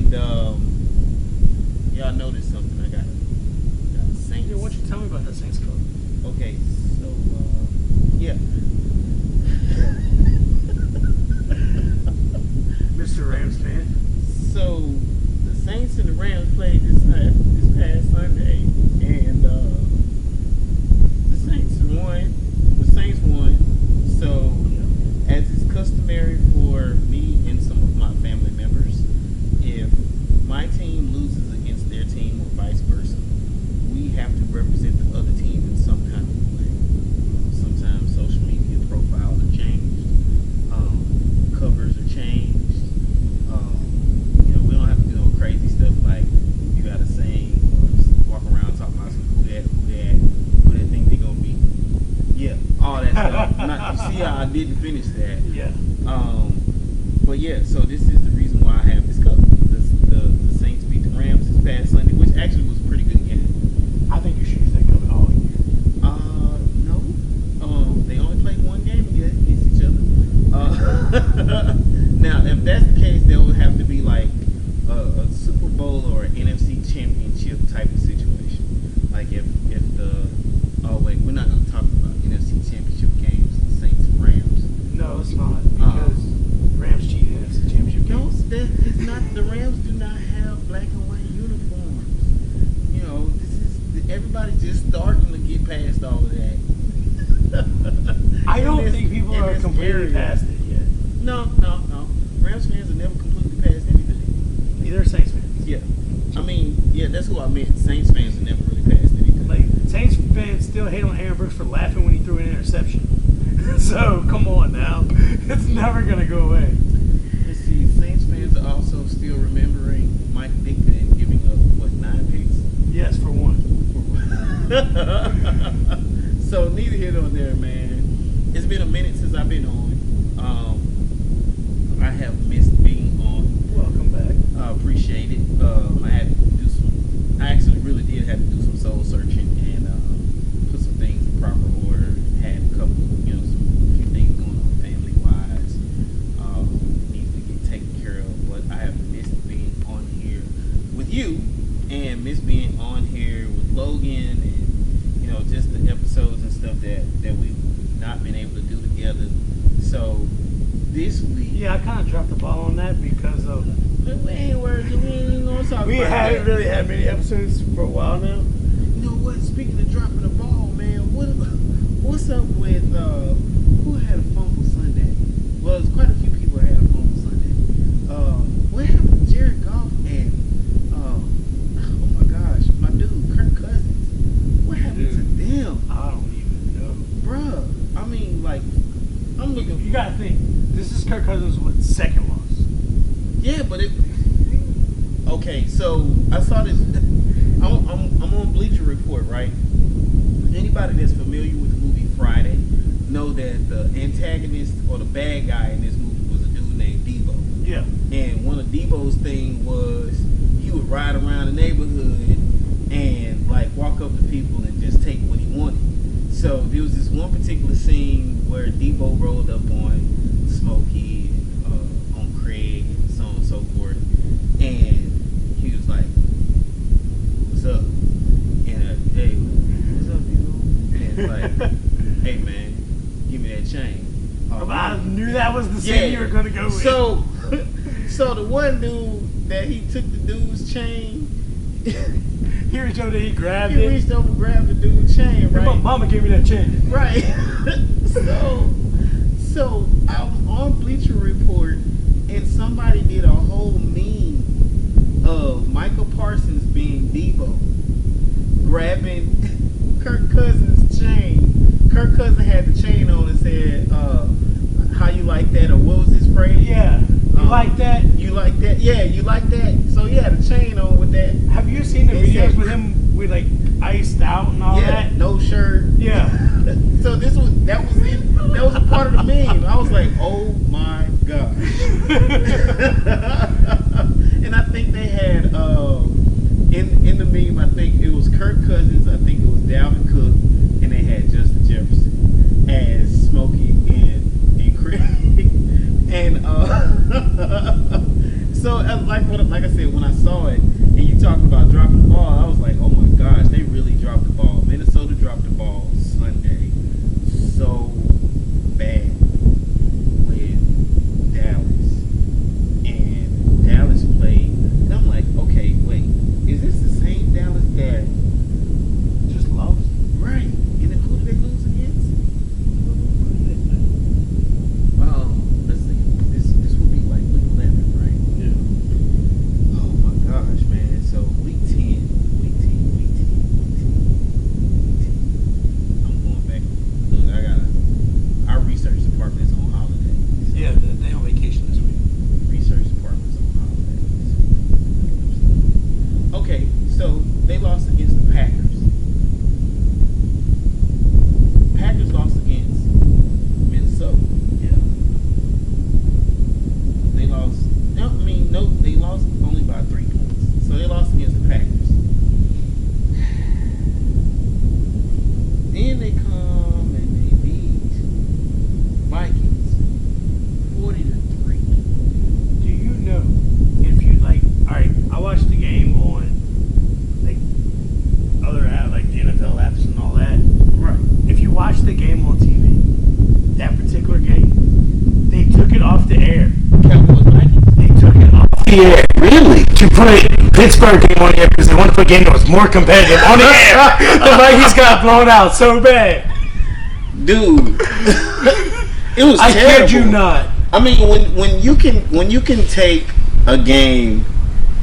And y'all noticed something? I got a Saints. Yeah, why don't you tell me about that Saints club? Okay, so yeah. Mr. Rams fan. So the Saints and the Rams played this past Sunday, and the Saints won. The Saints won. So, as is customary for me and some of my family members, if my team loses against their team or vice versa, we have to represent the other team in some kind of way. Sometimes social media profiles are changed, covers are changed. We don't have to do no crazy stuff like you gotta sing or just walk around talking about some who they think they gonna be. Yeah, all that stuff. You see how I didn't finish that. Yeah. But yeah, so this is the reason why I have this cup. The Saints beat the Rams this past Sunday, which actually was a pretty good game. I think you should use that cup all year. No. They only played one game against each other. Now, if that's the case, there would have to be like a Super Bowl or an NFC Championship type of situation. Like if the we're not going to talk about NFC Championship games, the Saints and Rams. No, it's not because Rams cheated in NFC Championship No, games. it's not. The Rams do not have black and white uniforms. Everybody's just starting to get past all of that. I don't think people are completely past it yet. No. Rams fans are never completely past anything. Neither are Saints fans. Yeah. That's who I meant. Saints fans are never really past anything. Like, Saints fans still hate on Aaron Brooks for laughing when he threw an interception. So, come on now. It's never going to go away. Let's see. Saints fans are also still remembering Mike Ditka and giving up, 9 picks? Yes, for one. So, neither here nor there, man. It's been a minute since I've been on. I have missed being on. Welcome back. I appreciate it. I actually really did have to do some soul searching and put some things in proper order. Had a couple, a few things going on family wise. Needs to get taken care of. But I have missed being on here with you and missed being on here with Logan and, just the episodes and stuff that we've not been able to do together. So this week. Yeah, I kind of dropped the ball on that because of. We ain't worried. We ain't gonna talk We about haven't really had many episodes for a while now. You know what? Speaking of dropping the ball, man, what's up with who had a fumble Sunday? Well, there's quite a few people that had a fumble Sunday. What happened to Jared Goff and oh my gosh, my dude Kirk Cousins? What happened to them? I don't even know, Bruh. I mean, like, I'm looking. You gotta think. This is Kirk Cousins' second loss. Yeah, but okay, so I saw this. I'm on Bleacher Report, right? Anybody that's familiar with the movie Friday know that the antagonist or the bad guy in this movie was a dude named Debo. Yeah. And one of Debo's thing was he would ride around the neighborhood and like walk up to people and just take what he wanted. So there was this one particular scene where Debo rolled up on Smokey and on Craig and so on and so forth, and he was like, "What's up?" And hey, what's up, Debo? And it's like, "Hey man, give me that chain." I knew that was the scene you were gonna go with. So the one dude that he took the dude's chain. He reached over there, he grabbed He it. reached over and grabbed the dude's chain, right? My mama gave me that chain. Right. So I was on Bleacher Report and somebody did a whole meme of Michael Parsons being Debo, grabbing Kirk Cousins' chain. Kirk Cousins had the chain on and said, how you like that? Or what was his phrase? Yeah. You like that? You like that? Yeah, you like that? So he had a chain on with that. Have you seen the videos with him with like iced out and all that? No shirt. Yeah. So that was a part of the meme. I was like, oh my gosh. And I think they had in the meme, I think it was Kirk Cousins, I think it was Dalvin Cook, and they had Justin Jefferson as Smokey and Craig. And So, like I said, when I saw it, and you talked about dropping the ball, I was like, oh my gosh, they really dropped the ball. Minnesota dropped the ball Sunday so bad with Dallas. And Dallas played, and I'm like, okay, wait, is this the same Dallas that Just lost. right? And then who did they lose against? Let's see. This will be like week 11, right? Yeah. Oh my gosh, man. So week 10. I'm going back. Look, our research department is on holiday. So Yeah, they on vacation this week. research department's on holiday. Okay, so they lost against the Packers. Packers lost against Minnesota. Yeah. They lost. No, they lost only by 3 points. So they lost against the Packers. Then they come and they beat Vikings 40-3. Do you know if you like? All right, I watched the game on like other app, like the NFL apps and all that. Right. If you watch the game on TV, that particular game, they took it off the air. Cowboys Vikings. They took it off the air. Really? To put Pittsburgh game on the air because they wanted to put a game that was more competitive on the air. The Vikings got blown out so bad. Dude. It was I terrible. kid you not. I mean, when you can take a game,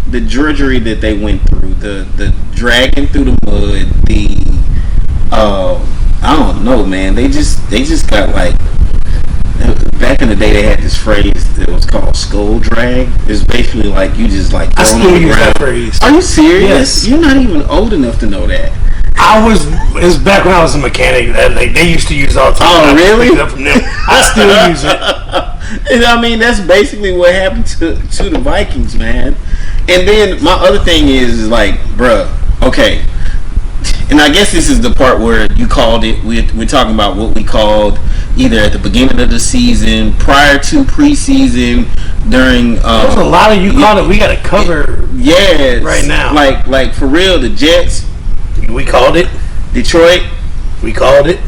the drudgery that they went through, the dragging through the mud, I don't know, man. They just got like, back in the day they had this phrase that was called skull drag. It's basically like you just like I thrown still on the use ground. that phrase. Are you serious? Yes. You're not even old enough to know that. It was back when I was a mechanic. That like they used to use all the time. Oh, I really? picked it up from them. I still use it. And I mean, that's basically what happened to the Vikings, man. And then my other thing is like, bruh, okay. And I guess this is the part where you called it. We're talking about what we called either at the beginning of the season, prior to preseason, during. There's a lot of you called it. We got to cover. Yes. Right now. Like for real, the Jets, We called it. Detroit. We called it.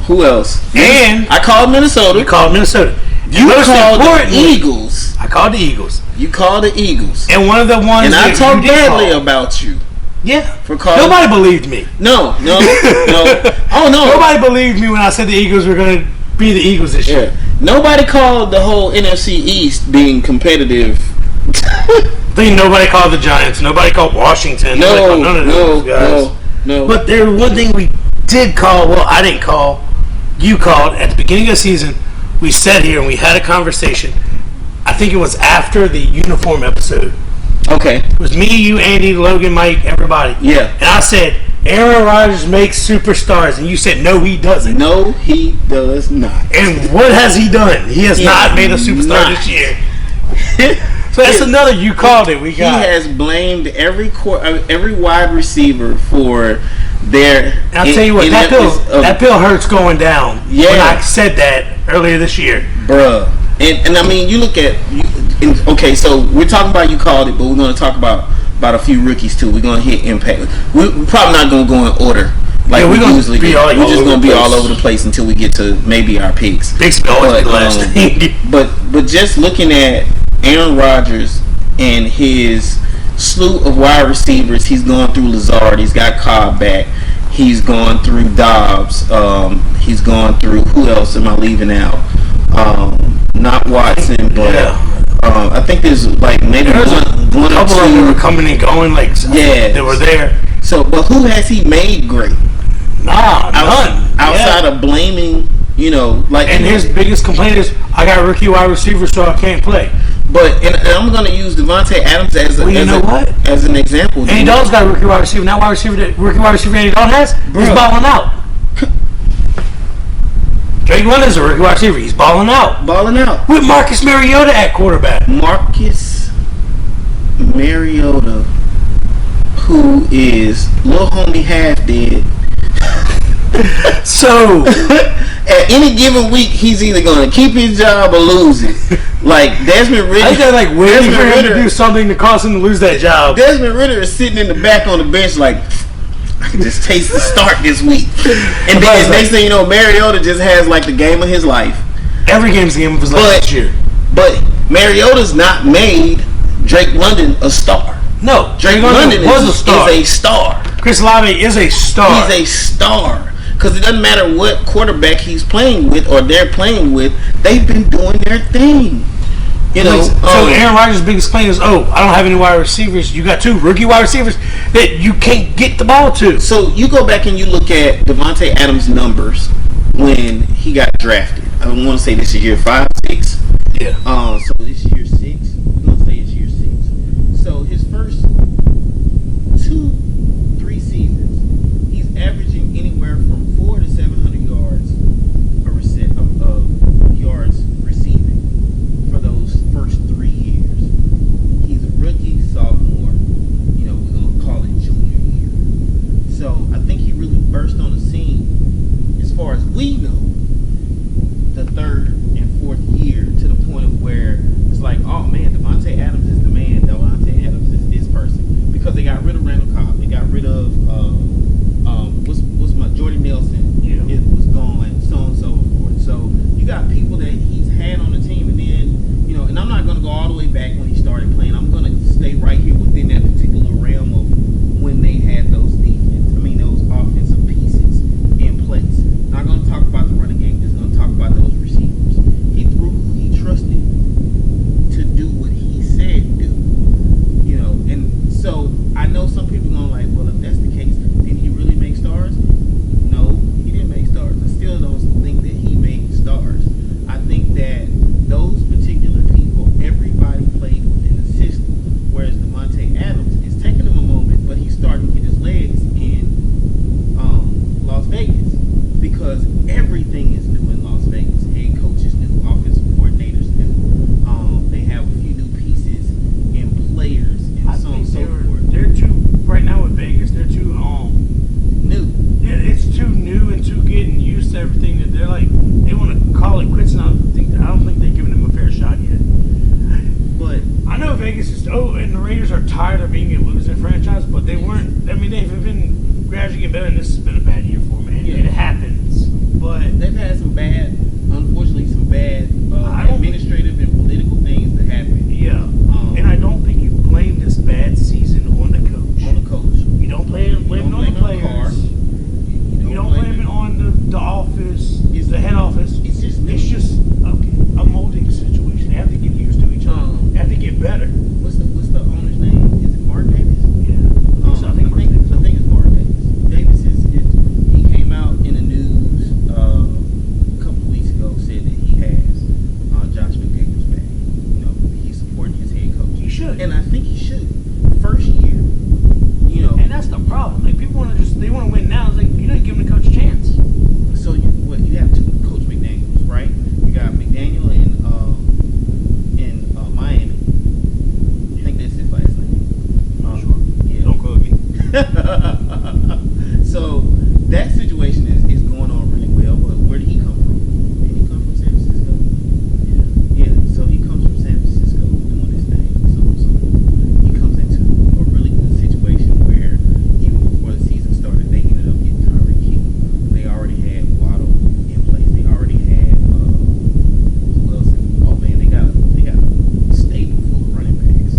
Who else? And I called Minnesota. we called Minnesota. You Most called the importantly, Eagles. I called the Eagles. You called the Eagles. And one of the ones And I that talked you did badly call. about you Yeah. for calling. Nobody believed me. No. Oh no. Nobody believed me when I said the Eagles were going to be the Eagles this year. Yeah. Nobody called the whole NFC East being competitive. I think nobody called the Giants. Nobody called Washington. Nobody called none of those guys. No. But there was one thing we did call. Well, I didn't call. You called at the beginning of the season. We sat here and we had a conversation. I think it was after the uniform episode. Okay. It was me, you, Andy, Logan, Mike, everybody. Yeah. And I said, Aaron Rodgers makes superstars. And you said, no, he doesn't. No, he does not. And what has he done? He has not made a superstar not. this year. So that's another you called it. We got. He has blamed every wide receiver for their. And I'll tell you what, that bill hurts going down. Yeah. When I said that earlier this year. Bruh. And I mean, you look at. Okay, so we're talking about you called it, but we're going to talk about a few rookies too. We're going to hit impact. We're probably not going to go in order like we usually do. We're just going to be all over the place until we get to maybe our picks. Picks always be the last thing. But just looking at Aaron Rodgers and his slew of wide receivers, he's gone through Lazard. He's got Cobb back. He's gone through Dobbs. He's gone through, who else am I leaving out? Not Watson, but I think there's like maybe one or couple of them two were coming and going, like they were there. So, but who has he made great? None. Outside of blaming, like. And his biggest complaint is, I got rookie wide receiver, so I can't play. But and I'm going to use Devontae Adams as an example. Andy Dalton's got a rookie wide receiver. Now rookie wide receiver Andy Dalton has, he's balling out. Drake London's a rookie wide receiver. He's balling out. With Marcus Mariota at quarterback. Marcus Mariota, who is little homie half dead. So, at any given week, he's either going to keep his job or lose it. Like Desmond Ritter, I think they're like waiting for him to do something to cause him to lose that job. Desmond Ritter is sitting in the back on the bench, like I can just taste the start this week. And then next thing you know, Mariota just has like the game of his life. Every game's the game of his life this year. But Mariota's not made Drake London a star. No, Drake London is a star. Chris Olave is a star. He's a star. Because it doesn't matter what quarterback he's playing with or they're playing with, they've been doing their thing. You know, so Aaron Rodgers' biggest complaint is, I don't have any wide receivers. You got 2 rookie wide receivers that you can't get the ball to. So you go back and you look at Devontae Adams' numbers when he got drafted. I don't want to say this is year 5, 6. Yeah. So this is year 6. We're going to say it's year 6. So his first 2-3 seasons, he's averaging anywhere from 400 to 700 yards yards receiving for those first 3 years. He's a rookie, sophomore, we're going to call it junior year. So I think he really burst on the scene, as far as we know, the 3rd and 4th year, to the point of where it's like, oh man, Devontae Adams is the man. Devontae Adams is this person, because they got rid of Randall Cobb, they got rid of what's my Jordy Nelson. Yeah. It was gone, so on and so forth. So you got people that he's had on the team, and then and I'm not going to go all the way back when he started playing. I'm going to stay right here within that particular realm of when they had those those offensive pieces in place. Not going to talk about the running game. Just going to talk about those receivers. He threw who he trusted to do what he said do. And so I know some people are going like, well, if that's the case, did he really make stars? No, he didn't make stars. I still don't think that he made stars. I think that those particular people, everybody played within the system. Whereas Devontae Adams is taking him a moment, but he's starting to get his legs in Las Vegas, because everything is new in Las Vegas. Head coach is new, offensive coordinators new. They have a few new pieces and players and so on and so forth. They're too right now with Vegas. They're too new. Yeah, it's too new and too getting used to everything that they're like. They want to call it quits, and I don't think they're giving him a fair shot yet. But I know Vegas is and the Raiders are tired of being a losing franchise, but they weren't. I mean, they've been gradually getting better, and this has been a bad year for them. And it happens, but they've had unfortunately some bad administrative and political things that happen. Yeah, and I don't think you blame this bad season on the coach. You don't blame it on the players. You don't blame it on the office, the head office. It's just a molding situation. They have to get used to each other. They have to get better. What's the owner's name? Is it Mark Davis? Yeah. I think it's Mark Davis. Davis he came out in the news a couple of weeks ago, said that he has Josh McDaniels back. He's supporting his head coach. He should. And I think he should. First year. And that's the problem. Like, people want to win now. It's like, you don't give them the coach a chance. So you have 2 Coach McDaniels, right? You got McDaniel in Miami. I think that's his last name. Sure. Yeah. Don't quote me. So that situation is going on really well. But where did he come from? Did he come from San Francisco? Yeah. So he comes from San Francisco doing his thing. So he comes into a really good situation where even before the season started, they ended up getting Tyreek Hill. They already had Waddle in place. They already had who else? Oh man, they got a stable full of running backs.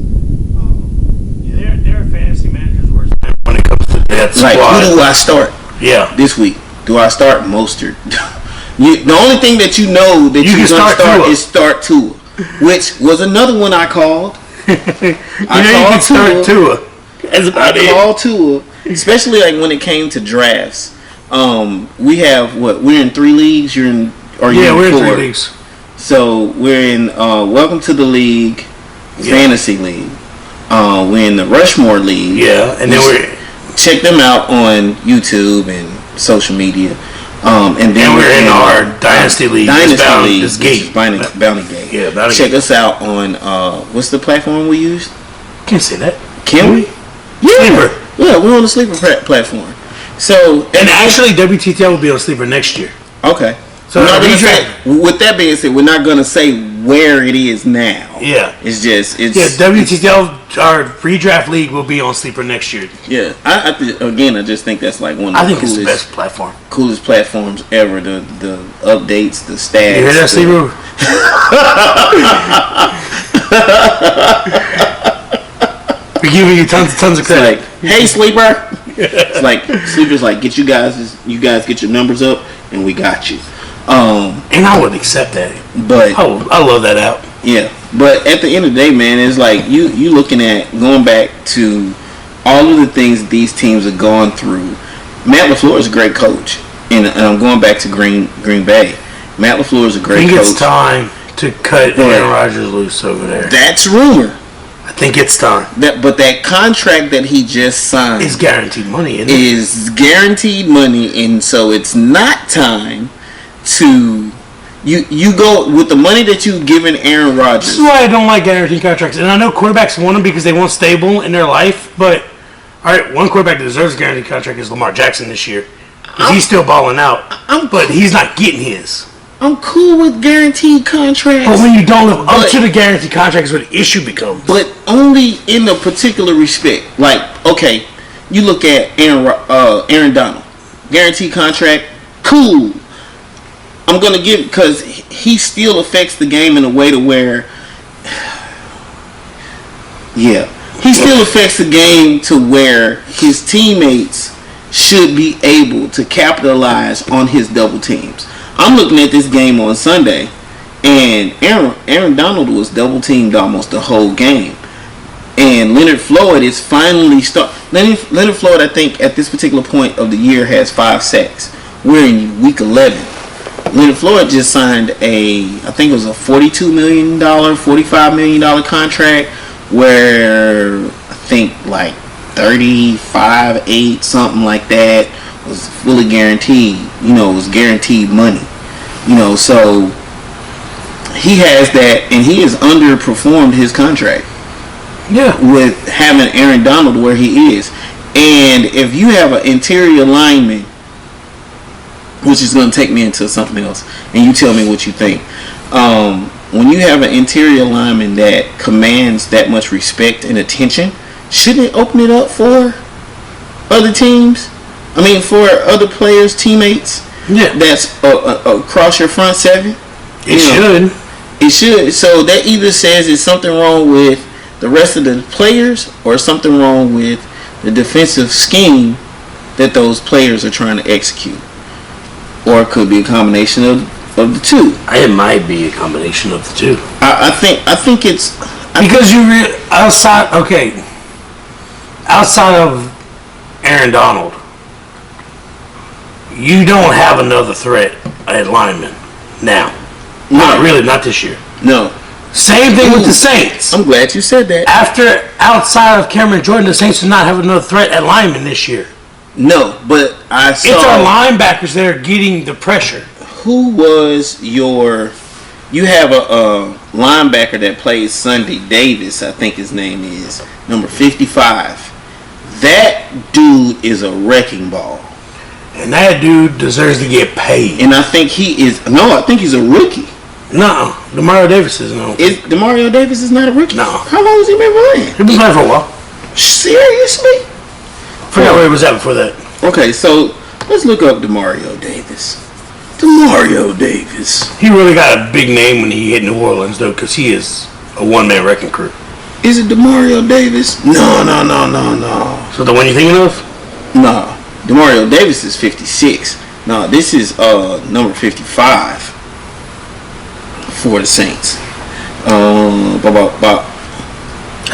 They're fantasy managers when it comes to that squad. Like, who do I start? Yeah. This week, do I start Mostert? The only thing that you know that you're going to start is start Tua, which was another one I called. I called Tua. That's about it. I called Tua, especially like when it came to drafts. We have we're in 3 leagues. You're in, or you're we're in 4? In 3 leagues. So we're in Welcome to the League, Fantasy League. We're in the Rushmore League. Yeah, and then check them out on YouTube and social media. And then we're in our Dynasty League. Bounty Gate. Yeah, Bounty Check Gate. us out on what's the platform we use? Can't say that. Can we? Yeah. Sleeper. Yeah, we're on the Sleeper platform. So and actually WTTL will be on Sleeper next year. Okay. So with that being said, we're not gonna say where it is now. Yeah. It's WTL our redraft league will be on Sleeper next year. Yeah. I just think that's like one of the it's the best platform. Coolest platforms ever. The updates, the stats. You hear that, Sleeper? We're giving you tons of credit. Like, hey, Sleeper. It's like Sleeper's like, you guys get your numbers up, and we got you. And I would accept that. But I love that app. Yeah, but at the end of the day, man, it's like you looking at going back to all of the things that these teams have gone through. Matt LaFleur is a great coach, and I'm going back to Green Bay. Matt LaFleur is a great coach. I think it's time to cut Aaron Rodgers loose over there. That's rumor. I think it's time. But that contract that he just signed is guaranteed money, isn't it? Is guaranteed money, and so it's not time to you go with the money that you've given Aaron Rodgers. This is why I don't like guaranteed contracts. And I know quarterbacks want them because they want stable in their life, but all right, one quarterback that deserves a guaranteed contract is Lamar Jackson this year. Because he's still balling out. But he's not getting his. I'm cool with guaranteed contracts. But when you don't live up to the guaranteed contract is what the issue becomes. But only in a particular respect. Like, okay, you look at Aaron Donald. Guaranteed contract, cool. I'm going to give it because he still affects the game in a way to where, he still affects the game to where his teammates should be able to capitalize on his double teams. I'm looking at this game on Sunday, and Aaron Donald was double teamed almost the whole game. And Leonard Floyd is finally Leonard Floyd, I think, at this particular point of the year has 5 sacks. We're in week 11. Leonard Floyd just signed I think it was a $42 million, $45 million contract where I think like 35-8, something like that, was fully guaranteed. It was guaranteed money. So he has that, and he has underperformed his contract. Yeah. With having Aaron Donald where he is. And if you have an interior lineman, which is going to take me into something else, and you tell me what you think. When you have an interior lineman that commands that much respect and attention, shouldn't it open it up for other teams? I mean, for other players, teammates? Yeah. That's across your front seven? It should. It should. So that either says it's something wrong with the rest of the players or something wrong with the defensive scheme that those players are trying to execute. Or it could be a combination of the two. It might be a combination of the two. I think it's because outside of Aaron Donald, you don't have another threat at lineman now. Not this year. No. Same thing with the Saints. I'm glad you said that. Outside of Cameron Jordan, the Saints do not have another threat at lineman this year. No, but I saw... It's our linebackers that are getting the pressure. Who was your... You have a linebacker that plays Sunday, Davis, I think his name is, number 55. That dude is a wrecking ball. And that dude deserves to get paid. And I think he is... No, I think he's a rookie. No, Demario Davis is no. Demario Davis is not a rookie? No. How long has he been playing? He's been playing for a while. Seriously? I forgot where he was at before that. Okay, so let's look up Demario Davis. Demario Davis. He really got a big name when he hit New Orleans, though, because he is a one-man wrecking crew. Is it Demario Davis? No. So the one you're thinking of? No. Demario Davis is 56. No, this is number 55 for the Saints. That's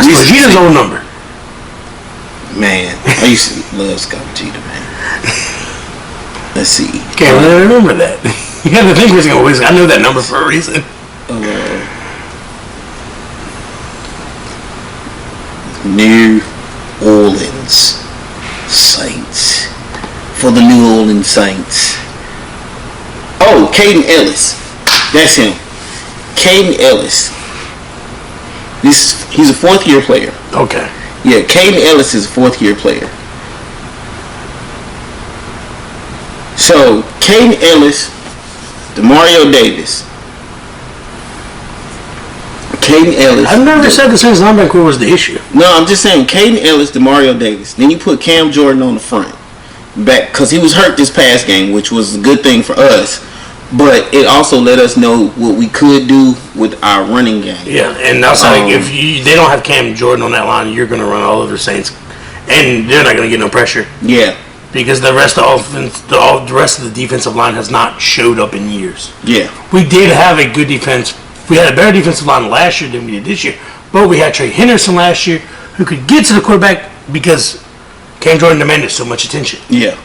Vegeta's old number. Man, I used to love Scott Vegeta, man. Let's see. Can't really remember that. You got to think we're going to I know that number for a reason. New Orleans Saints. For the New Orleans Saints. Oh, Caden Ellis. That's him. Caden Ellis. He's a 4th-year player. Okay. Yeah, Caden Ellis is a 4th-year player. So, Caden Ellis, Demario Davis, Caden Ellis. I've never said the Saints linebacker was the issue. No, I'm just saying Caden Ellis, Demario Davis. Then you put Cam Jordan on the front back because he was hurt this past game, which was a good thing for us. But it also let us know what we could do with our running game. Yeah, and that's like if they don't have Cam Jordan on that line, you're going to run all over the Saints, and they're not going to get no pressure. Yeah, because the rest of the offense, the rest of the defensive line has not showed up in years. Yeah, we did have a good defense. We had a better defensive line last year than we did this year, but we had Trey Henderson last year who could get to the quarterback because Cam Jordan demanded so much attention. Yeah.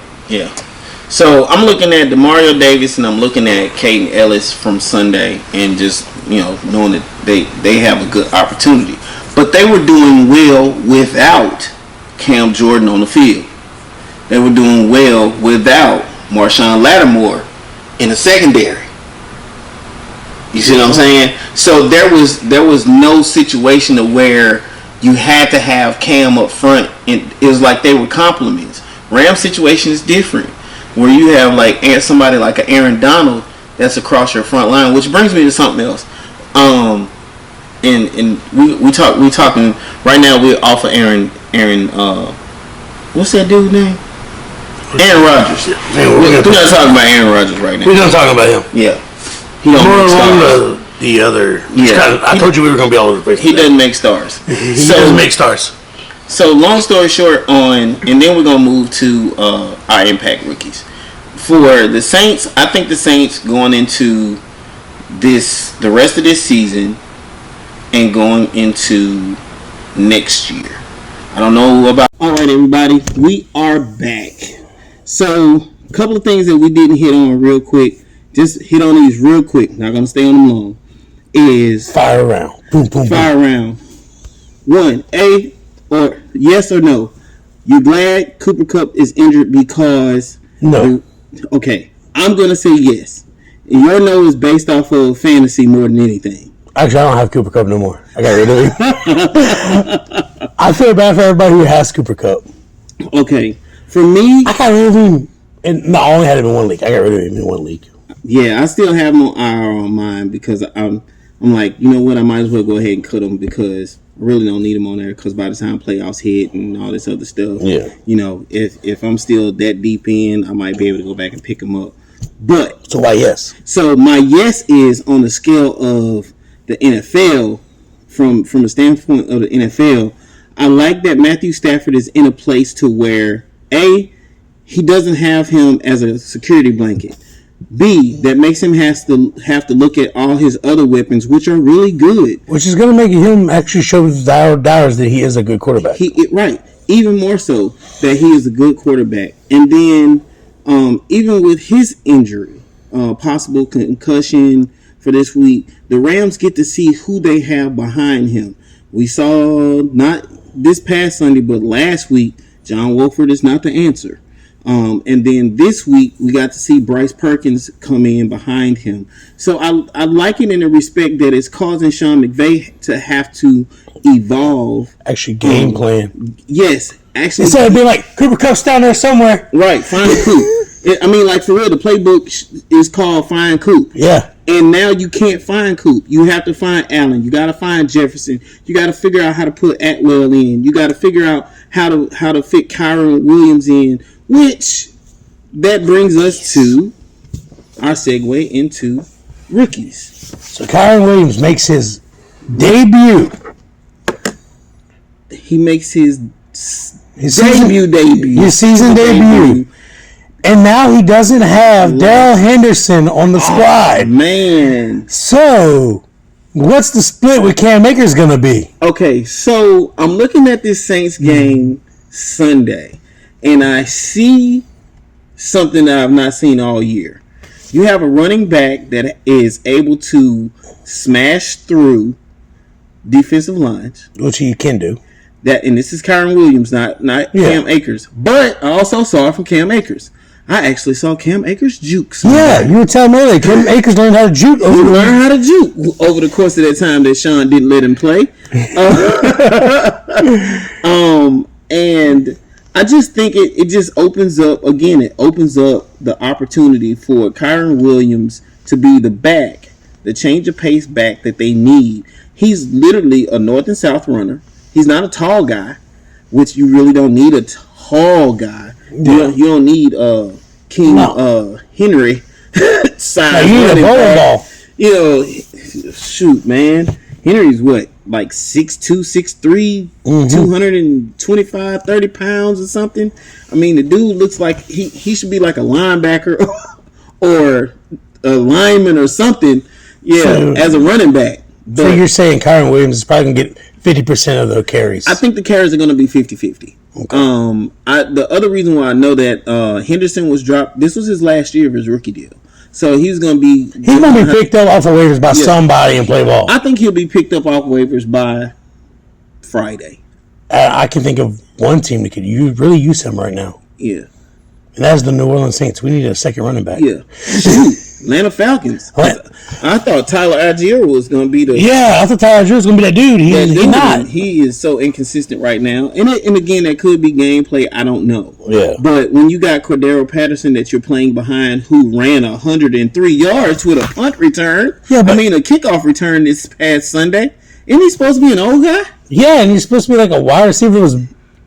So I'm looking at Demario Davis and I'm looking at Caden Ellis from Sunday and just, knowing that they have a good opportunity. But they were doing well without Cam Jordan on the field. They were doing well without Marshawn Lattimore in the secondary. You see what I'm saying? So there was no situation of where you had to have Cam up front, and it was like they were compliments. Rams situation is different, where you have like somebody like an Aaron Donald that's across your front line, which brings me to something else. And we talking right now. We're off of Aaron. What's that dude's name? Aaron Rodgers. We're not talking about Aaron Rodgers right now. We're not talking about him. Yeah. He don't more make along stars. the other. Yeah. I told you we were going to be all over the place. He doesn't make stars. He doesn't make stars. So long story short, and then we're going to move to our impact rookies. For the Saints, I think the Saints going into the rest of this season and going into next year. I don't know about. All right, everybody, we are back. So a couple of things that we didn't hit on real quick. Just hit on these real quick. Not going to stay on them long. Is fire around. Boom, boom, fire around. One, A, or yes or no. You glad Cooper Kupp is injured because... No. Okay. I'm going to say yes. And your no is based off of fantasy more than anything. Actually, I don't have Cooper Kupp no more. I got rid of him. I feel bad for everybody who has Cooper Kupp. Okay. For me... I got rid of him. I only had him in one league. I got rid of him in one league. Yeah, I still have him on IR on mine because I'm like, you know what? I might as well go ahead and cut him because I really don't need him on there because by the time playoffs hit and all this other stuff, if I'm still that deep in, I might be able to go back and pick him up. But so why yes? So my yes is on the scale of the NFL from the standpoint of the NFL. I like that Matthew Stafford is in a place to where A, he doesn't have him as a security blanket. B, that makes him have to look at all his other weapons, which are really good. Which is going to make him actually show dollars that he is a good quarterback. Right. Even more so that he is a good quarterback. And then even with his injury, possible concussion for this week, the Rams get to see who they have behind him. We saw, not this past Sunday, but last week, John Wolford is not the answer. And then this week, we got to see Bryce Perkins come in behind him. So I like it in the respect that it's causing Sean McVay to have to evolve. Actually, game plan. Yes. Actually, instead of being like, Cooper Kupp's down there somewhere. Right, find Coop. Like for real, the playbook is called Find Coop. Yeah. And now you can't find Coop. You have to find Allen. You got to find Jefferson. You got to figure out how to put Atwell in. You got to figure out how to fit Kyron Williams in. Which, that brings us to our segue into rookies. So Kyron Williams makes his debut. He makes his season debut. His season debut. And now he doesn't have Darrell Henderson on the squad. Man. So, what's the split with Cam Akers going to be? Okay, so I'm looking at this Saints game Sunday. And I see something that I've not seen all year. You have a running back that is able to smash through defensive lines, which he can do. And this is Kyron Williams, not Cam Akers. But I also saw it from Cam Akers. I actually saw Cam Akers juke. Yeah, you were telling me earlier. Cam Akers learned how to juke. He learned how to juke over the course of that time that Sean didn't let him play. And I just think it just opens up, again, it opens up the opportunity for Kyron Williams to be the back, the change of pace back that they need. He's literally a north and south runner. He's not a tall guy, which you really don't need a tall guy. Yeah. You don't need King Henry size you need a bowling ball. You know, shoot, man. Henry's what, like 6'2", 6'3", 225, 30 pounds or something. I mean, the dude looks like he should be like a linebacker or a lineman or something. Yeah, so, as a running back. But so you're saying Kyron Williams is probably going to get 50% of the carries? I think the carries are going to be 50-50. Okay. The other reason why I know that Henderson was dropped, this was his last year of his rookie deal. So he's going to be... He's going to be picked up off of waivers by somebody and play ball. I think he'll be picked up off waivers by Friday. I can think of one team that could really use him right now. Yeah. And that's the New Orleans Saints. We need a second running back. Yeah. Atlanta Falcons. I thought Tyler Algier was going to be the... Yeah, I thought Tyler Algier was going to be that dude. He's not. He is so inconsistent right now. And again, that could be gameplay. I don't know. Yeah. But when you got Cordero Patterson that you're playing behind who ran 103 yards with a punt return, a kickoff return this past Sunday, isn't he supposed to be an old guy? Yeah, and he's supposed to be like a wide receiver was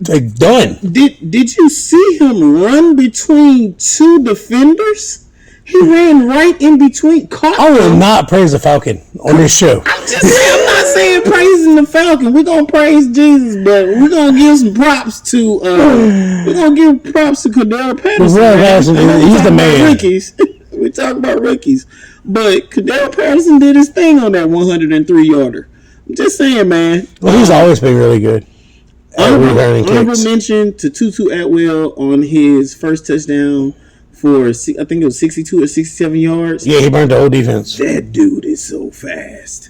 like done. Did you see him run between two defenders? He ran right in between. I will not praise the Falcon on this show. I'm not saying praising the Falcon. We're gonna praise Jesus, but we're gonna give some props to Cordero Patterson. He's the man. Rookies. We talk about rookies, but Cordero Patterson did his thing on that 103-yarder. I'm just saying, man. Well, he's always been really good. Honorable mention to Tutu Atwell on his first touchdown for, I think it was 62 or 67 yards. Yeah, he burned the whole defense. That dude is so fast.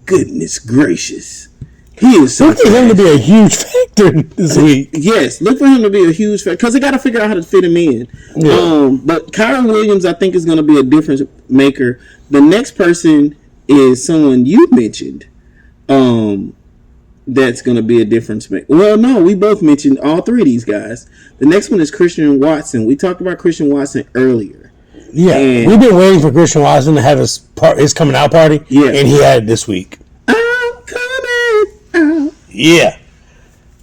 Goodness gracious. He is so fast. Look for him to be a huge factor this week. Yes, look for him to be a huge factor because they got to figure out how to fit him in. Yeah. But Kyron Williams, I think, is going to be a difference maker. The next person is someone you mentioned. That's going to be a difference maker. Well, no, we both mentioned all three of these guys. The next one is Christian Watson. We talked about Christian Watson earlier. Yeah, and we've been waiting for Christian Watson to have his coming out party. Yeah, and he had it this week. I'm coming out. Yeah,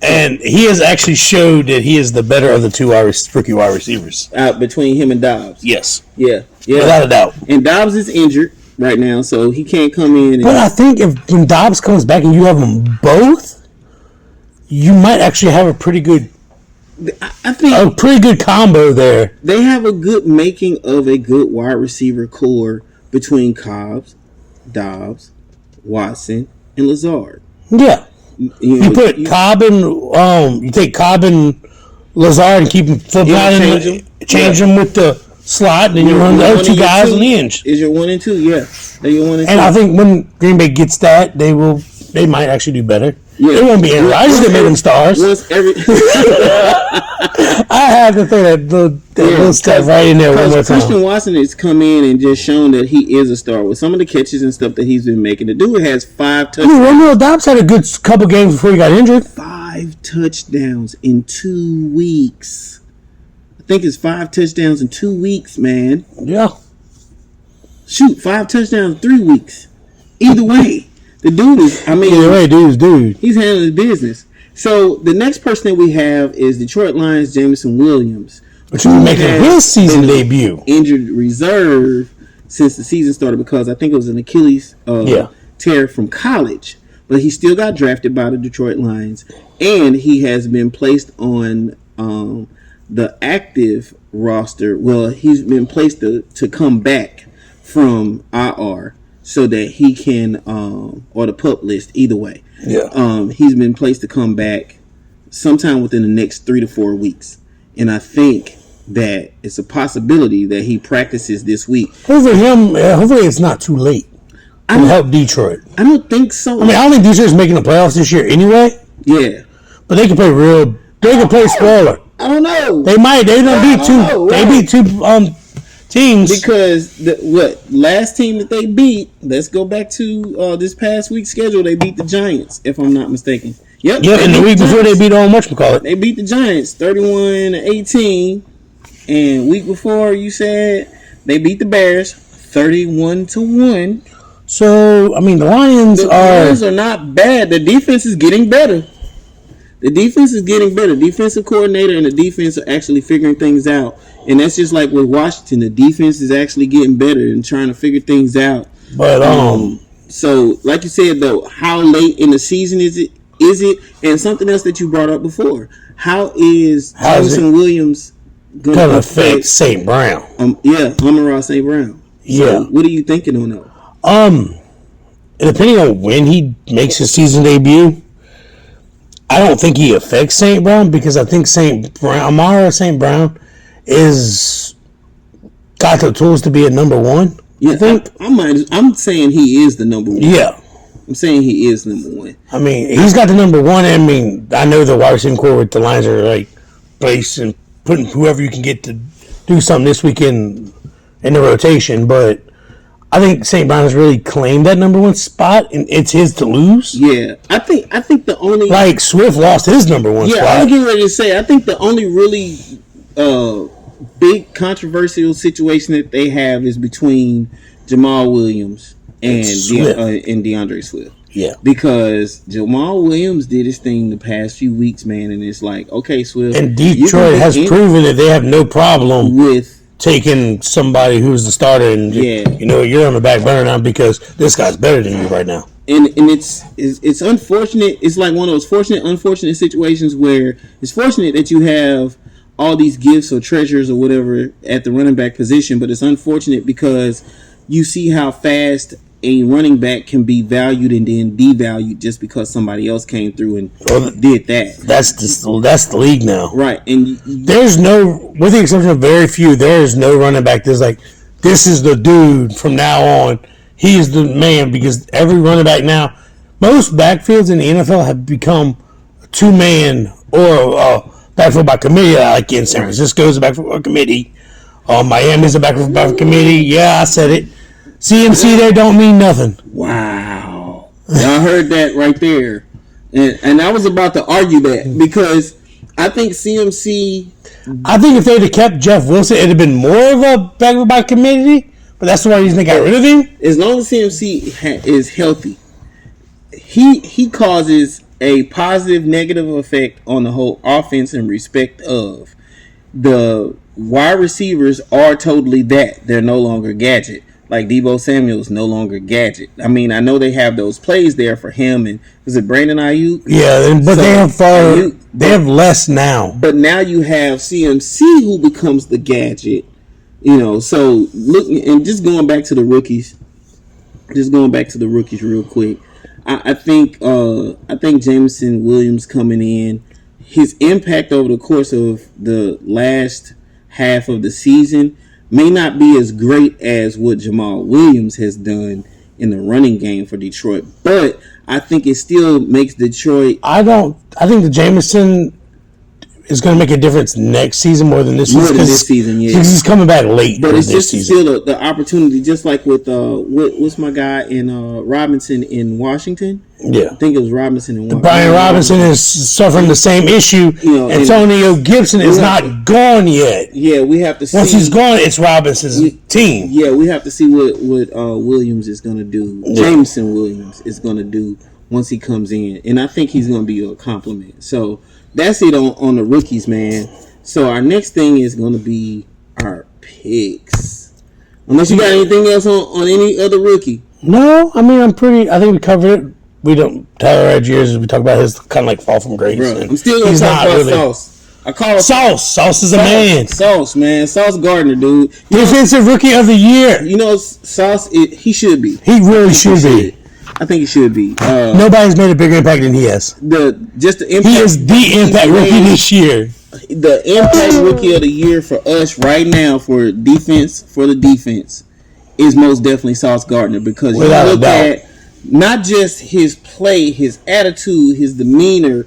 and he has actually showed that he is the better of the two rookie wide receivers. Out between him and Dobbs. Yes. Yeah, without a doubt. And Dobbs is injured right now, so he can't come in. But I think when Dobbs comes back and you have them both, you might actually have a pretty good. I think a pretty good combo there. They have a good making of a good wide receiver core between Dobbs, Watson, and Lazard. Yeah, you put Cobb and you take Cobb and Lazard and keep them change them with the slot, and then you run the other two guys on the edge. Is your 1 and 2? Yeah, they're your 1 and 2. And I think when Green Bay gets that, they might actually do better. Yeah. It won't be Aaron Rodgers that made them stars. I have to throw that little stuff right in there one more time. Christian Watson has come in and just shown that he is a star with some of the catches and stuff that he's been making. The dude has 5 touchdowns. Romeo Dobbs had a good couple games before he got injured. 5 touchdowns in 2 weeks. I think it's 5 touchdowns in 2 weeks, man. Yeah. Shoot, 5 touchdowns in 3 weeks. Either way, the dude is, either way, dude. He's handling his business. So, the next person that we have is Detroit Lions' Jameson Williams. Which will be making his season debut. Injured reserve since the season started because I think it was an Achilles tear from college. But he still got drafted by the Detroit Lions. And he has been placed on the active roster. Well, he's been placed to come back from IR so that he can, or the PUP list, either way. Yeah. He's been placed to come back sometime within the next 3 to 4 weeks. And I think that it's a possibility that he practices this week. Hopefully it's not too late to help Detroit. I don't think so. I don't think Detroit's making the playoffs this year anyway. Yeah. But they can play they can play spoiler. I don't know. They might. They don't beat two. They beat two teams. Because last team that they beat? Let's go back to this past week's schedule. They beat the Giants, if I'm not mistaken. Yep. And the week before they beat whatchamacallit. They beat the Giants 31-18, and week before you said they beat the Bears 31-1. So, I mean, the Lions are not bad. The defense is getting better. Defensive coordinator and the defense are actually figuring things out. And that's just like with Washington. The defense is actually getting better and trying to figure things out. But so like you said though, how late in the season is it? And something else that you brought up before. How is Jameson Williams going to affect St. Brown? Amon-Ra St. Brown. So what are you thinking on that? Depending on when he makes his season debut, I don't think he affects St. Brown because I think Amon-Ra St. Brown is got the tools to be a number one. Yeah, I think I'm saying he is the number one. Yeah. I'm saying he is number one. I mean, he's got the number one. I mean, I know the wide receiving core with the Lions are like placing, putting whoever you can get to do something this weekend in the rotation, but I think St. Brown has really claimed that number one spot, and it's his to lose. Yeah, I think the only Swift lost his number one spot. Yeah, I was getting ready to say I think the only really big controversial situation that they have is between Jamal Williams and DeAndre Swift. Yeah. Because Jamal Williams did his thing the past few weeks, man, and it's like, okay, Swift. And Detroit has proven that they have no problem with taking somebody who's the starter and you're on the back burner now because this guy's better than you right now. And it's unfortunate. It's like one of those unfortunate situations where it's fortunate that you have all these gifts or treasures or whatever at the running back position, but it's unfortunate because you see how fast a running back can be valued and then devalued just because somebody else came through and did that. That's the league now, right? And there's no, with the exception of very few, there is no running back that's like, this is the dude from now on. He's the man, because every running back now, most backfields in the NFL have become a two-man or backfield by committee. Like in San Francisco's a backfield by committee. Miami's a backfield by committee. Yeah, I said it. CMC there don't mean nothing. Wow. Y'all heard that right there. And I was about to argue that because I think CMC... I think if they'd have kept Jeff Wilson, it'd have been more of a backfield by committee, but that's the why reason they got rid of him. As long as CMC is healthy, he causes a positive, negative effect on the whole offense in respect of the wide receivers are totally that. They're no longer gadget. Like Deebo Samuel's no longer gadget. I mean, I know they have those plays there for him, and is it Brandon Ayuk? Yeah, but they have less now. But now you have CMC who becomes the gadget. So looking and just going back to the rookies. Real quick. I think Jameson Williams coming in, his impact over the course of the last half of the season may not be as great as what Jamal Williams has done in the running game for Detroit, but I think it still makes Detroit. I think the Jameson is going to make a difference next season more than this season. Yeah, because he's coming back late. But it's just still the opportunity, just like with what's my guy in Robinson in Washington. Yeah, I think it was Robinson in Washington. Brian Robinson is suffering the same issue. Antonio Gibson is not gone yet. Yeah, we have to see. Once he's gone, it's Robinson's team. Yeah, we have to see what Williams is going to do. Jameson Williams is going to do once he comes in, and I think he's going to be a compliment. So that's it on the rookies, man. So our next thing is going to be our picks. Unless you got anything else on any other rookie. No, I mean I think we covered it. We don't. Tyler Algiers, as we talk about his kind of like fall from grace. Bro, I'm still gonna talk about Sauce. I call him Sauce. Sauce is a man. Sauce, man. Sauce Gardner, dude. Defensive Rookie of the Year. Sauce. He should be. He really should be. I think he should be. Nobody's made a bigger impact than he has. The impact. He is the impact rookie this year. The impact rookie of the year for us right now for the defense is most definitely Sauce Gardner, because you look at not just his play, his attitude, his demeanor,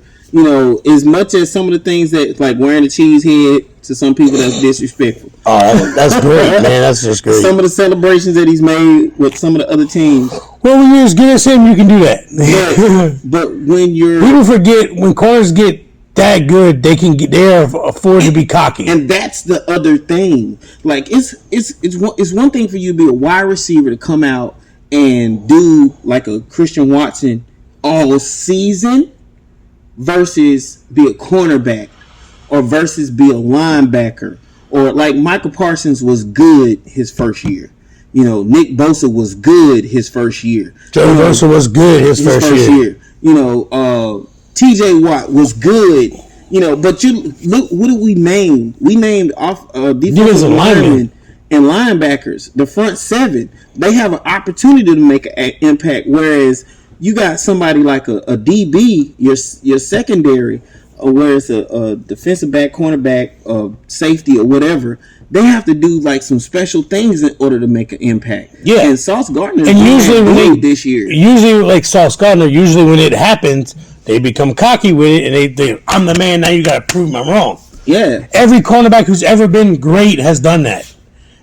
as much as some of the things that, like wearing a cheese head, to some people that's disrespectful. Oh, that's great, man. That's just great. Some of the celebrations that he's made with some of the other teams. Well, when you're as good as him, you can do that. But when you're... People forget when corners get that good, they afford to be cocky. And that's the other thing. Like it's one thing for you to be a wide receiver to come out and do like a Christian Watson all season versus be a cornerback or versus be a linebacker, or like Michael Parsons was good his first year. You know, Nick Bosa was good his first year. Joey Bosa was good his first year. You know, TJ Watt was good. You know, but you look, what did we name? We named off defensive linemen and linebackers. The front seven, they have an opportunity to make an impact. Whereas you got somebody like a DB, your secondary, where it's a defensive back, cornerback, safety, or whatever. They have to do like some special things in order to make an impact. Yeah, and Sauce Gardner. And usually when this year, like Sauce Gardner, usually when it happens, they become cocky with it, and they I'm the man. Now you got to prove I'm wrong. Yeah, every cornerback who's ever been great has done that,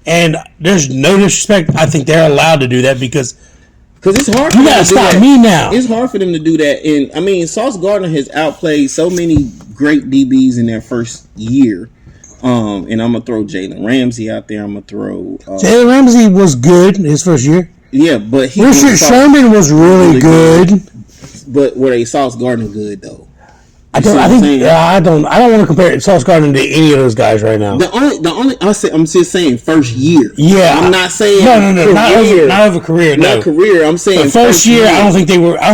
and there's no disrespect. I think they're allowed to do that because it's hard. You gotta stop me now. It's hard for them to do that, and I mean, Sauce Gardner has outplayed so many great DBs in their first year. And I'm gonna throw Jalen Ramsey out there. I'm gonna throw Jalen Ramsey was good his first year. Yeah, but Richard Sherman was really good. But were they Sauce Gardner good though? I don't want to compare Sauce Gardner to any of those guys right now. I'm just saying first year. Yeah, I'm not saying no, not over career. No. Not career. I'm saying first year. I don't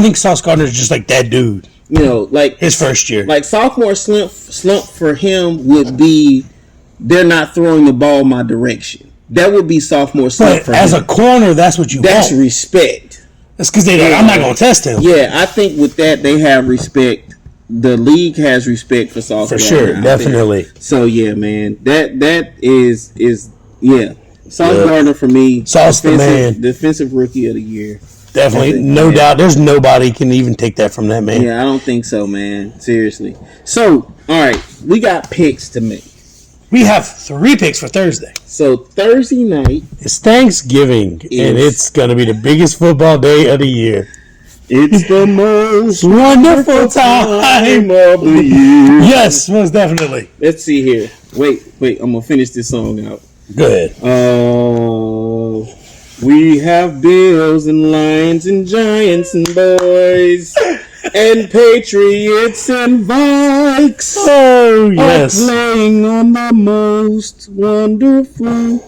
think Sauce Gardner is just like that dude. You know, like his first year. Like sophomore slump for him would be they're not throwing the ball my direction. That would be sophomore slump for him. As a corner, that's what you want. That's respect. That's because I'm not going to test him. Yeah, I think with that they have respect. The league has respect for Sauce. For sure, definitely. So yeah, man, that is Sauce Gardner for me. Sauce the man, defensive rookie of the year. Definitely, no doubt. There's nobody can even take that from that man. Yeah, I don't think so, man. Seriously. So, all right, we got picks to make. We have 3 picks for Thursday. So Thursday night is Thanksgiving, and it's gonna be the biggest football day of the year. It's the most wonderful time of the year. Yes, most definitely. Let's see here. Wait. I'm gonna finish this song out. Go ahead. We have Bills and Lions and Giants and Boys and Patriots and Vikes. Oh, yes. Are playing on the most wonderful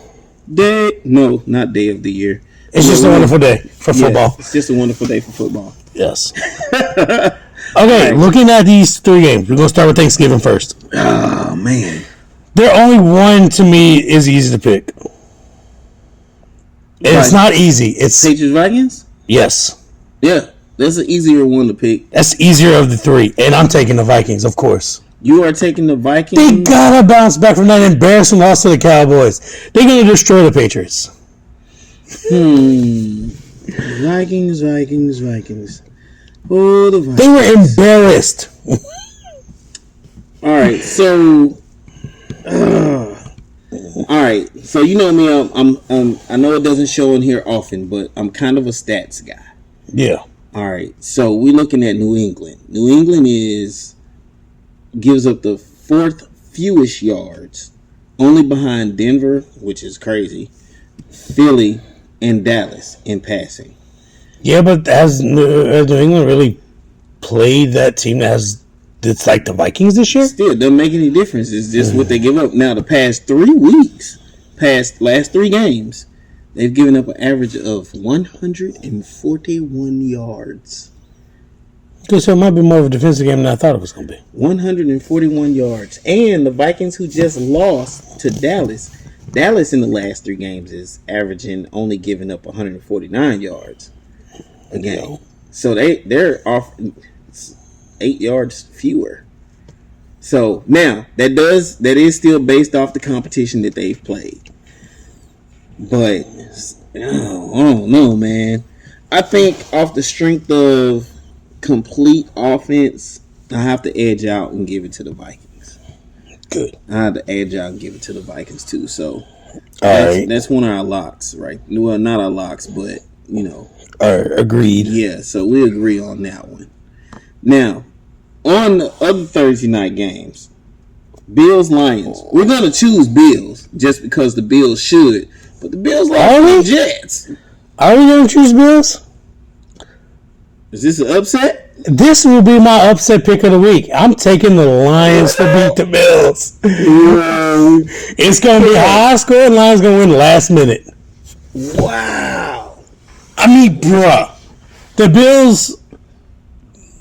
day. No, not day of the year. It's just a wonderful day for football. It's just a wonderful day for football. Yes. Okay, right. Looking at these 3 games, we're going to start with Thanksgiving first. Oh, man. There only one to me is easy to pick. And it's not easy. It's Patriots Vikings? Yes. Yeah, that's an easier one to pick. That's easier of the 3. And I'm taking the Vikings, of course. You are taking the Vikings? They got to bounce back from that embarrassing loss to the Cowboys. They're going to destroy the Patriots. Vikings. Oh, the Vikings. They were embarrassed. All right, so... all right, so you know me. I know it doesn't show in here often, but I'm kind of a stats guy. Yeah. All right, so we're looking at New England. New England gives up the 4th fewest yards, only behind Denver, which is crazy, Philly, and Dallas in passing. Yeah, but has New England really played that team that has it's like the Vikings this year? Still, doesn't make any difference. It's just what they give up. Now, the past 3 weeks, last 3 games, they've given up an average of 141 yards. So it might be more of a defensive game than I thought it was going to be. 141 yards. And the Vikings, who just lost to Dallas in the last 3 games is averaging only giving up 149 yards a game. So they're off 8 yards fewer. So now that is still based off the competition that they've played. But I don't know, man. I think off the strength of complete offense, I have to edge out and give it to the Vikings. Good. I have to edge out and give it to the Vikings too. So that's one of our locks, right? Well, not our locks, but Agreed. Yeah, so we agree on that one. Now, on the other Thursday night games, Bills Lions. We're gonna choose Bills just because the Bills should, but the Bills lost to the Jets. Are we gonna choose Bills? Is this an upset? This will be my upset pick of the week. I'm taking the Lions to beat the Bills. It's gonna be high scoring. Lions gonna win last minute. Wow. I mean, bruh, the Bills.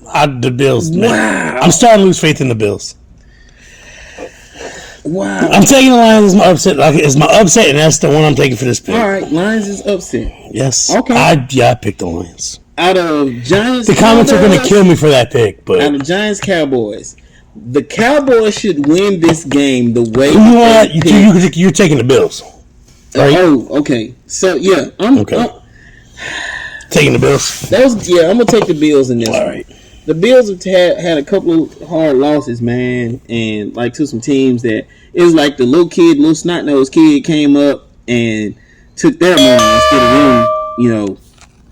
The Bills. Man. Wow. I'm starting to lose faith in the Bills. Wow. I'm taking the Lions as my upset. Like, it's my upset, and that's the one I'm taking for this pick. All right, Lions is upset. Yes. Okay. I picked the Lions. Out of Giants, the comments are going to kill me for that pick, but out of Giants Cowboys, the Cowboys should win this game the way. You know what? You're taking the Bills. Right? Oh, okay. So yeah, I'm taking the Bills. I'm gonna take the Bills in this. All right. The Bills have had a couple of hard losses, man, and like to some teams that it was like the little snot nosed kid came up and took their money instead of them.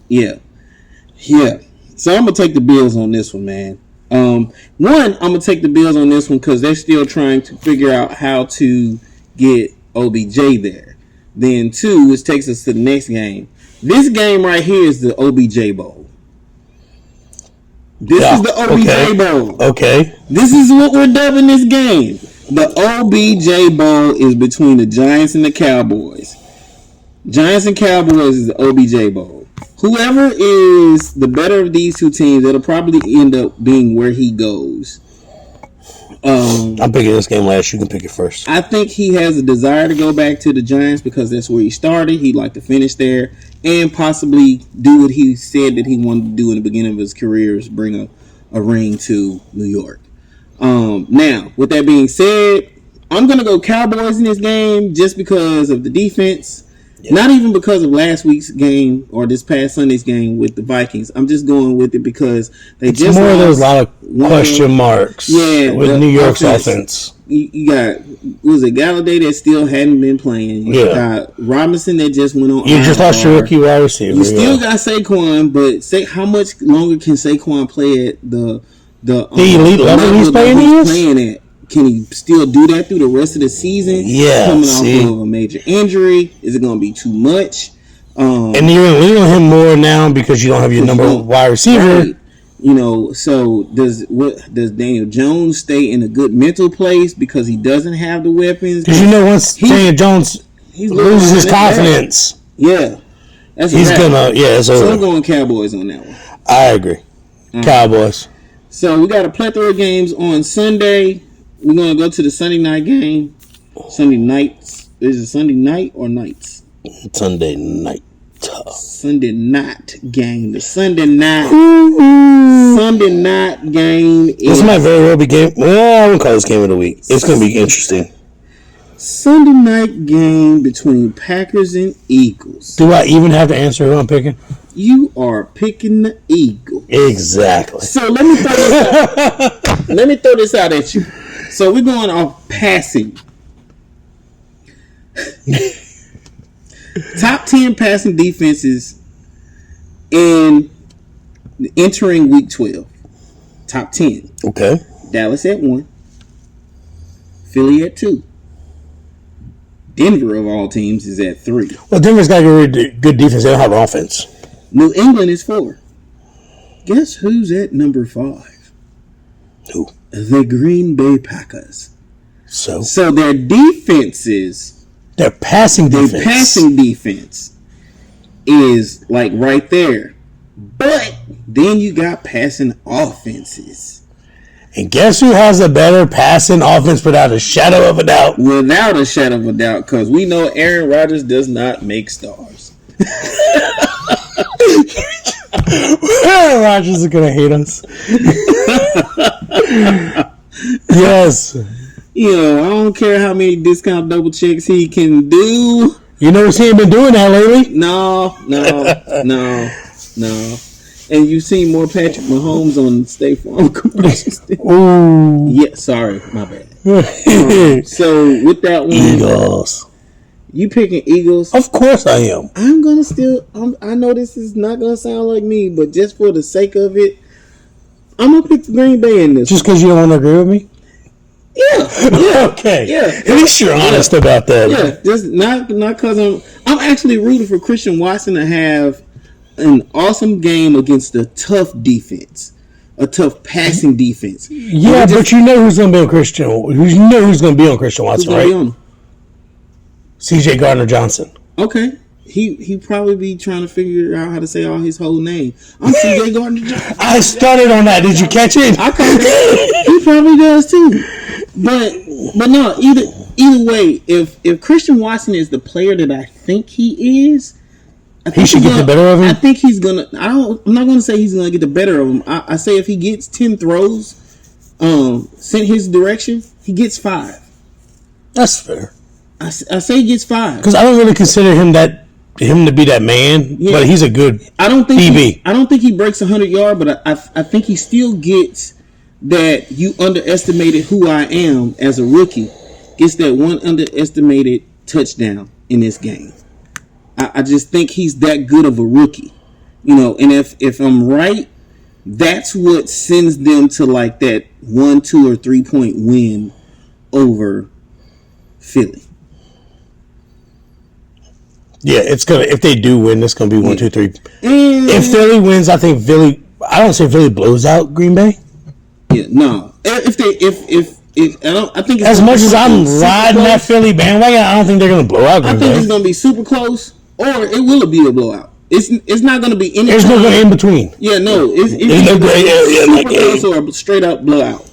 Yeah. So I'm gonna take the Bills on this one, man. I'm gonna take the Bills on this one because they're still trying to figure out how to get OBJ there. Then 2, which takes us to the next game. This game right here is the OBJ Bowl. This is the OBJ Bowl. Okay. This is what we're dubbing this game. The OBJ Bowl is between the Giants and the Cowboys. Giants and Cowboys is the OBJ Bowl. Whoever is the better of these two teams, it'll probably end up being where he goes. I'm picking this game last. You can pick it first. I think he has a desire to go back to the Giants because that's where he started. He'd like to finish there and possibly do what he said that he wanted to do in the beginning of his career, is bring a ring to New York. Now, with that being said, I'm going to go Cowboys in this game just because of the defense. Yeah. Not even because of last week's game or this past Sunday's game with the Vikings. I'm just going with it because it's just more. There's a lot of question marks. Yeah, with New York's offense. You got Galladay that still hadn't been playing. You got Robinson that just went on. You just lost your rookie wide receiver. You still got Saquon, but how much longer can Saquon play at the elite level he's playing at? Can he still do that through the rest of the season? Yeah. Coming off of a major injury. Is it going to be too much? And you're going to lean on him more now because you don't have your number one wide receiver. Right. So does Daniel Jones stay in a good mental place because he doesn't have the weapons? Because once Daniel Jones loses his confidence. Bad. Yeah. He's going to, So I'm going Cowboys on that one. I agree. Cowboys. So we got a plethora of games on Sunday. We're going to go to the Sunday night game. Sunday nights. Is it Sunday night or nights? Sunday night. Sunday night game. The Sunday night. Sunday night game. This might very well be game. Well, I wouldn't call this game of the week. It's going to be interesting. Sunday night game between Packers and Eagles. Do I even have to answer who I'm picking? You are picking the Eagles. Exactly. So let me throw this out at you. So we're going off passing. Top 10 passing defenses in entering week 12. Top 10. Okay. Dallas at 1. Philly at 2. Denver, of all teams, is at 3. Well, Denver's got a good defense. They don't have offense. New England is 4. Guess who's at number 5? Who? The Green Bay Packers. So their defenses, their passing defense is like right there. But then you got passing offenses. And guess who has a better passing offense without a shadow of a doubt? Without a shadow of a doubt, because we know Aaron Rodgers does not make stars. Aaron Rodgers is going to hate us. Yes. I don't care how many discount double checks he can do. You notice he ain't been doing that lately? No. And you've seen more Patrick Mahomes on State Farm commercials. Ooh. Yeah, sorry, my bad. So with that one, Eagles. You picking Eagles? Of course I am. I'm gonna I know this is not gonna sound like me, but just for the sake of it, gonna pick Green Bay in this. Just because you don't want to agree with me? Yeah. Okay. Yeah. At least you're honest about that. Yeah. Just not because I'm actually rooting for Christian Watson to have an awesome game against a tough defense, a tough passing defense. Yeah, but you know who's going to be on Christian. You know who's going to be on Christian Watson, right? C.J. Gardner-Johnson. Okay. He probably be trying to figure out how to say all his whole name. I'm C.J. Gardner-Johnson. I started on that. Did you catch it? I caught that. He probably does too. But no, either way, if Christian Watson is the player that I think he is, he should get the better of him. I think he's gonna. I'm not gonna say he's gonna get the better of him. I say if he gets 10 throws, sent his direction, he gets 5. That's fair. I say he gets 5 because I don't really consider him to be that man. Yeah. But he's a good. I don't think DB. I don't think he breaks 100 yards, but I think he still gets that you underestimated who I am as a rookie. Gets that one underestimated touchdown in this game. I just think he's that good of a rookie, And if I'm right, that's what sends them to like that 1, 2, or 3 point win over Philly. Yeah, it's gonna. If they do win, it's gonna be 1, 2, 3. If Philly wins, I think Philly. I don't say Philly blows out Green Bay. Yeah, no. If I don't, I think it's as much as I'm riding that Philly bandwagon, I don't think they're gonna blow out Green Bay. I think it's gonna be super close. Or it will be a blowout. It's not going to be any. There's no good in between. Yeah, no. It's no gray area in that game. Or a straight up blowout.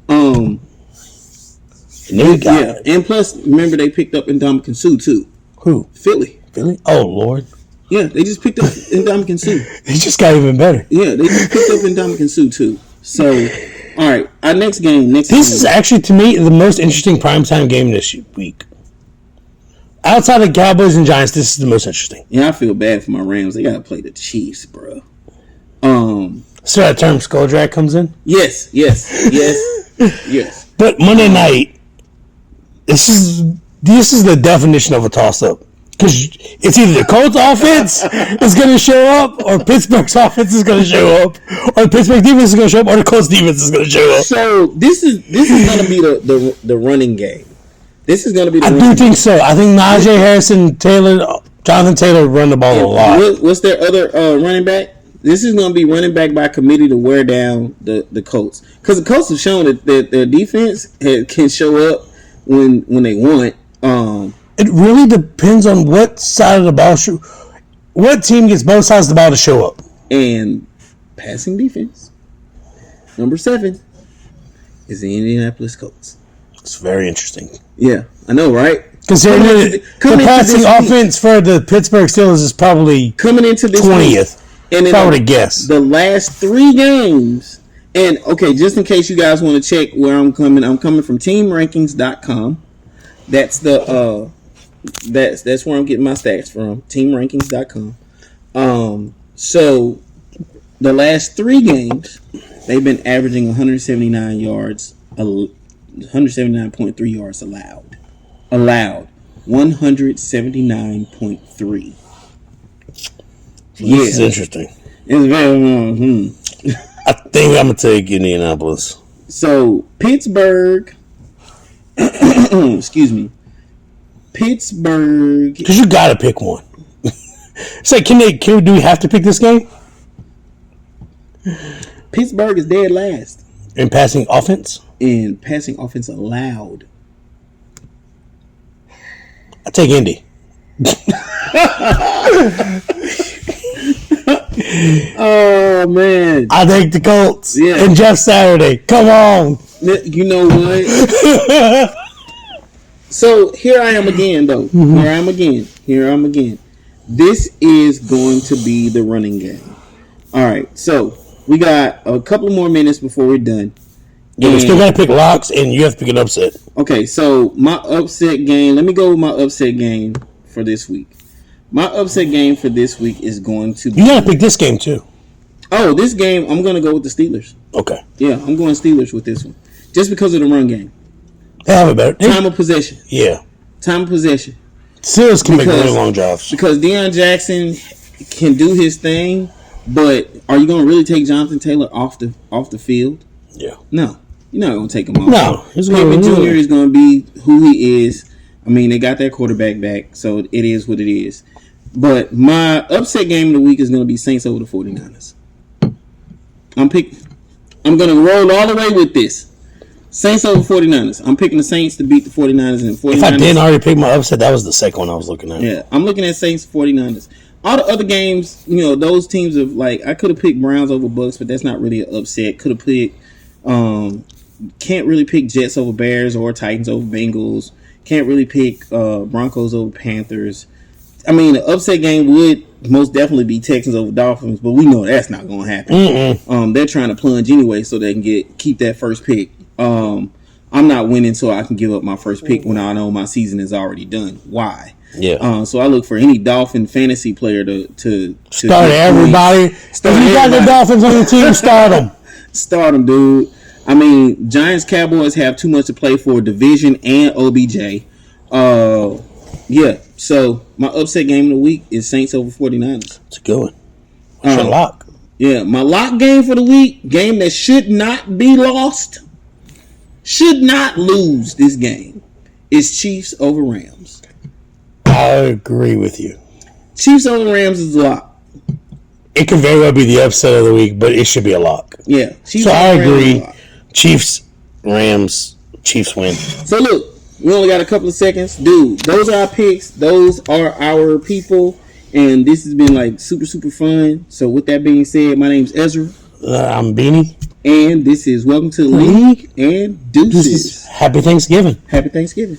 And plus, remember they picked up Ndamukong Suh too. Who? Philly. Oh Lord. Yeah, they just picked up Ndamukong Suh. He just got even better. Yeah, they just picked up Ndamukong Suh too. So, all right, our next game. This is actually to me the most interesting primetime game this week. Outside of Cowboys and Giants, this is the most interesting. Yeah, I feel bad for my Rams. They got to play the Chiefs, bro. So that term skull drag comes in? Yes. But Monday night, this is the definition of a toss-up. Because it's either the Colts offense is going to show up, or Pittsburgh's offense is going to show up, or the Pittsburgh defense is going to show up, or the Colts defense is going to show up. So this is going to be the running game. This is going to be. I do think so. I think Najee Harris and Jonathan Taylor run the ball a lot. What's their other running back? This is going to be running back by committee to wear down the Colts, because the Colts have shown that their defense can show up when they want. It really depends on what side of the ball what team gets both sides of the ball to show up. And passing defense, number 7, is the Indianapolis Colts. It's very interesting. Yeah, I know, right? Considering the passing offense for the Pittsburgh Steelers is probably coming into this 20th. And if I were to guess. The last 3 games, and okay, just in case you guys want to check where I'm coming from teamrankings.com. That's the that's where I'm getting my stats from, teamrankings.com. So the last 3 games, they've been averaging 179 yards, 179.3 yards allowed. 179.3. Yeah, this is interesting. It's very. I think I'm gonna take Indianapolis. So Pittsburgh. Excuse me. Pittsburgh. Because you gotta pick one. It's like, do we have to pick this game? Pittsburgh is dead last in passing offense. In passing offense allowed. I take Indy. Oh man! I take the Colts. Yeah. And Jeff Saturday. Come on. You know what? So here I am again, though. Mm-hmm. Here I am again. This is going to be the running game. All right. So we got a couple more minutes before we're done. Yeah, we still got to pick locks, and you have to pick an upset. Okay. So my upset game. Let me go with my upset game for this week. My upset game for this week is going to be... You got to pick this game, too. Oh, this game, I'm going to go with the Steelers. Okay. Yeah, I'm going Steelers with this one. Just because of the run game. They have it better. Time of possession. Yeah. Time of possession. Steelers can make really long drives. Because Deion Jackson can do his thing, But are you going to really take Jonathan Taylor off the field? Yeah. No. You're not going to take him off. No. Pittman Jr. is going to be who he is. I mean, they got their quarterback back, so it is what it is. But my upset game of the week is going to be Saints over the 49ers. I'm going to roll all the way with this. Saints over 49ers. I'm picking the Saints to beat the 49ers. And 49ers. If I didn't already pick my upset, that was the second one I was looking at. Yeah, I'm looking at Saints 49ers. All the other games, those teams of I could have picked Browns over Bucks, but that's not really an upset. Could have picked, can't really pick Jets over Bears or Titans over Bengals. Can't really pick Broncos over Panthers. I mean, the upset game would most definitely be Texans over Dolphins, but we know that's not going to happen. They're trying to plunge anyway so they can keep that first pick. I'm not winning so I can give up my first pick when I know my season is already done. Why? Yeah. So I look for any Dolphin fantasy player to start everybody. If you got the Dolphins on your team, start them. Start them, dude. I mean, Giants Cowboys have too much to play for, division and OBJ. Yeah. So my upset game of the week is Saints over 49ers. It's a good one. What's your lock? Yeah, my lock game for the week, game that should not be lost, should not lose this game, is Chiefs over Rams. I agree with you. Chiefs over Rams is a lock. It could very well be the upset of the week, but it should be a lock. Yeah. Chiefs I agree. Chiefs, Rams, Chiefs win. So look, we only got a couple of seconds. Dude, those are our picks. Those are our people. And this has been super, super fun. So with that being said, my name's Ezra. I'm Beanie. And this is Welcome to the League and Deuces. Happy Thanksgiving. Happy Thanksgiving.